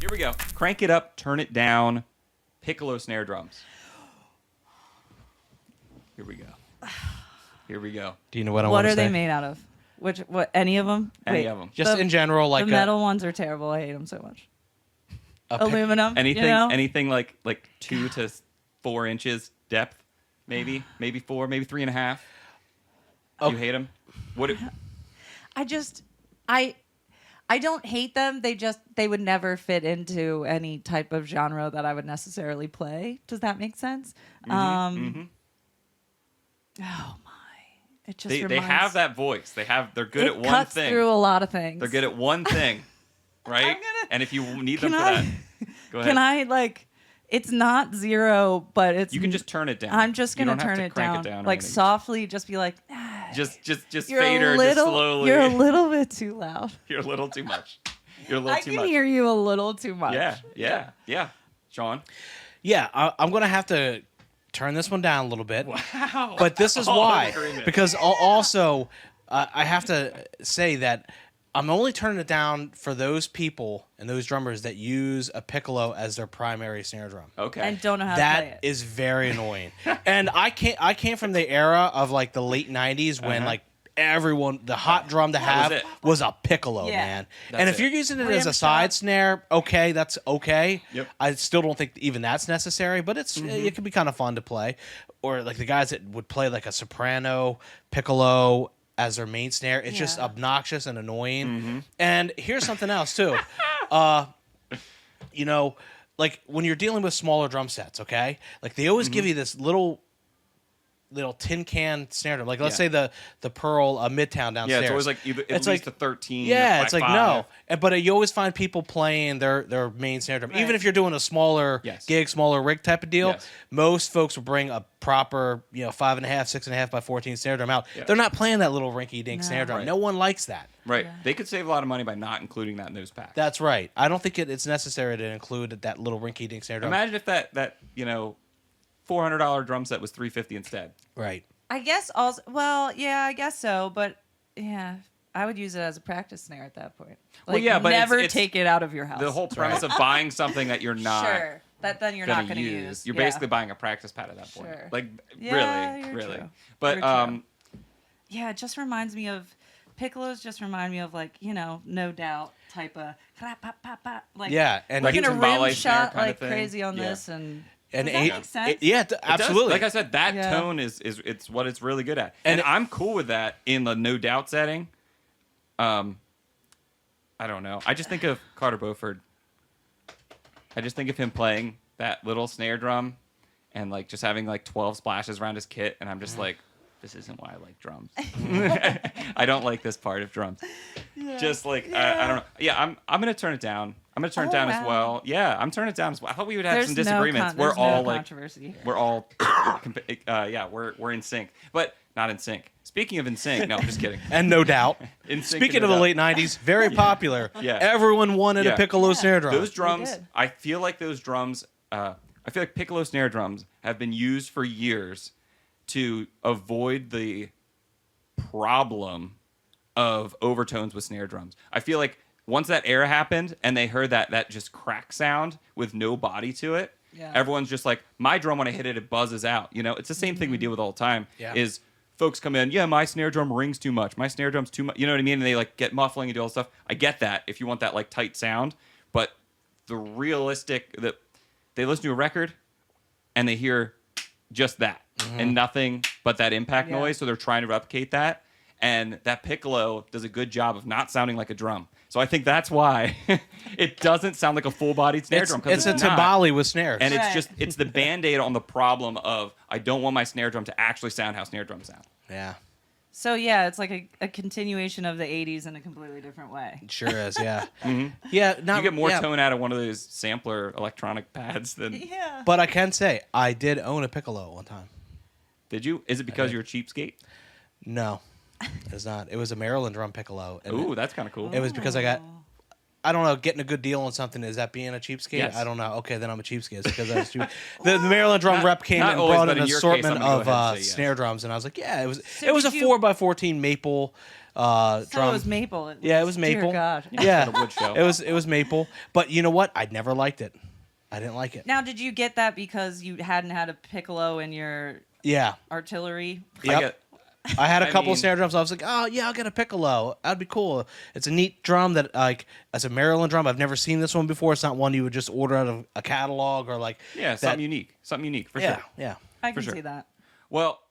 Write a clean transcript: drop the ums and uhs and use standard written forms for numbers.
Here we go. Crank it up, turn it down. Piccolo snare drums. Here we go. Here we go. Do you know what I What want to are say? they made out of? What? Any of them? Any of them. Just in general, like the metal ones are terrible. I hate them so much. a pic- Aluminum. Anything You know? anything like 2 to 4 inches depth, maybe 4, maybe 3.5. Oh. You hate them? What? I don't hate them. They would never fit into any type of genre that I would necessarily play. Does that make sense? Mm-hmm. Oh my! It just They have that voice. They're good at one cuts thing. through a lot of things. They're good at one thing, right? And if you need them for that, go ahead. Can I It's not 0, but it's. You can just turn it down. I'm just You gonna don't have turn to it crank down, it down or like anything. softly. Just be like, Just you're fade her, a little, just slowly. You're a little bit too loud. You're a little too much. You're a little I too can much. hear you a little too much. Yeah. Sean. Yeah, I'm going to have to turn this one down a little bit. Wow. But this is All in why. agreement. Because also, I have to say that I'm only turning it down for those people and those drummers that use a piccolo as their primary snare drum. Okay. And don't know how to play That it. is very annoying. And I came from the era of like the late 90s when like everyone, the hot drum to have it. was a piccolo, Yeah. man. That's And if it. you're using it as a Rim side shot. snare, okay, that's okay. Yep. I still don't think even that's necessary, but it can be kind of fun to play. Or like the guys that would play like a soprano, piccolo as their main snare, it's just Yeah. obnoxious and annoying. Mm-hmm. And here's something else too. You know, like when you're dealing with smaller drum sets, okay? Like they always give you this little tin can snare drum. Like let's say the Pearl Midtown downstairs. Yeah, it's always like at It's least like- a 13. Yeah, by it's like 5. no. But you always find people playing their main snare drum. Even Right. if you're doing a smaller Yes. gig, smaller rig type of deal, Yes. most folks will bring a proper, 5.5, 6.5 by 14 snare drum out. Yeah. They're not playing that little rinky dink No. snare drum. Right. No one likes that. Right. Yeah. They could save a lot of money by not including that in those packs. That's right. I don't think it's necessary to include that little rinky dink snare drum. Imagine if that $400 drum set was $350 instead. Right. I guess also. Well, yeah, I guess so. But yeah, I would use it as a practice snare at that point. Like, Well, yeah, but never it's- take it out of your house. The whole premise of buying something that you're not Sure. That then you're gonna not going to use. You're Yeah. basically buying a practice pad at that point. Sure. Like Yeah, really, you're really. true. But You're true. Yeah, it just reminds me of piccolos. Just remind me of no doubt type of like Yeah, and we're Like gonna timbale rim snare shot kind of like thing. crazy on Yeah. this and. And Does that eight- make sense? It does. absolutely. Like I said, that Yeah. tone is it's what it's really good at, and I'm cool with that in the no doubt setting. I don't know. I just think of Carter Beauford. I just think of him playing that little snare drum, and like just having like 12 splashes around his kit, and I'm just like, this isn't why I like drums. I don't like this part of drums. Just like I don't know. Yeah, I'm gonna turn it down. I'm gonna turn it down as wow. well. Yeah, I'm turning it down as well. I thought we would have There's some disagreements. We're all like controversy here. we're all we're in sync, but not in sync. Speaking of in sync, no, I'm just kidding. And no doubt. In sync Speaking and of no the doubt. late 90s, very popular. Yeah. Everyone wanted Yeah. a piccolo Yeah. snare drum. Those drums, did. I feel like those drums. I feel like piccolo snare drums have been used for years to avoid the problem of overtones with snare drums. I feel like once that era happened and they heard that just crack sound with no body to it, Yeah. everyone's just like, my drum, when I hit it, it buzzes out. You know, it's the same thing we deal with all the time. Yeah. Is folks come in, yeah, my snare drum rings too much. My snare drum's too much. You know what I mean? And they like get muffling and do all this stuff. I get that if you want that like tight sound, but the realistic that they listen to a record and they hear just that and nothing but that impact Yeah. noise. So they're trying to replicate that. And that piccolo does a good job of not sounding like a drum. So I think that's why it doesn't sound like a full-bodied snare drum. 'cause It's a not. timbale with snares. And Right. it's the Band-Aid on the problem of I don't want my snare drum to actually sound how snare drums sound. yeah, So yeah, it's like a continuation of the '80s in a completely different way. it sure is. Yeah, yeah. Not, You get more yeah. tone out of one of those sampler electronic pads than Yeah. But I can say I did own a piccolo at one time. did you? Is it because you're a cheapskate? No, it's not. It was a Maryland drum piccolo. And Ooh, that's kind of cool. it was because I got I don't know, getting a good deal on something, is that being a cheapskate? Yes. I don't know. Okay, then I'm a cheapskate because I was the Maryland drum rep came not and always, brought but an in your case, assortment I'm gonna of go ahead and say yes. snare drums, and I was like, yeah, it was a did you- 4x14 maple So drum. it was maple. Yeah, it was maple. Dear God. Yeah, It's got a wood shell. it was maple. But you know what? I never liked it. I didn't like it. Now, did you get that because you hadn't had a piccolo in your Yeah. artillery? Yep. I had a I couple mean- of snare drums. I was like, oh yeah, I'll get a piccolo. That'd be cool. It's a neat drum that like as a Maryland drum. I've never seen this one before. It's not one you would just order out of a catalog or like Yeah, something unique. Something unique for yeah, sure. yeah. I can sure. see that. Well,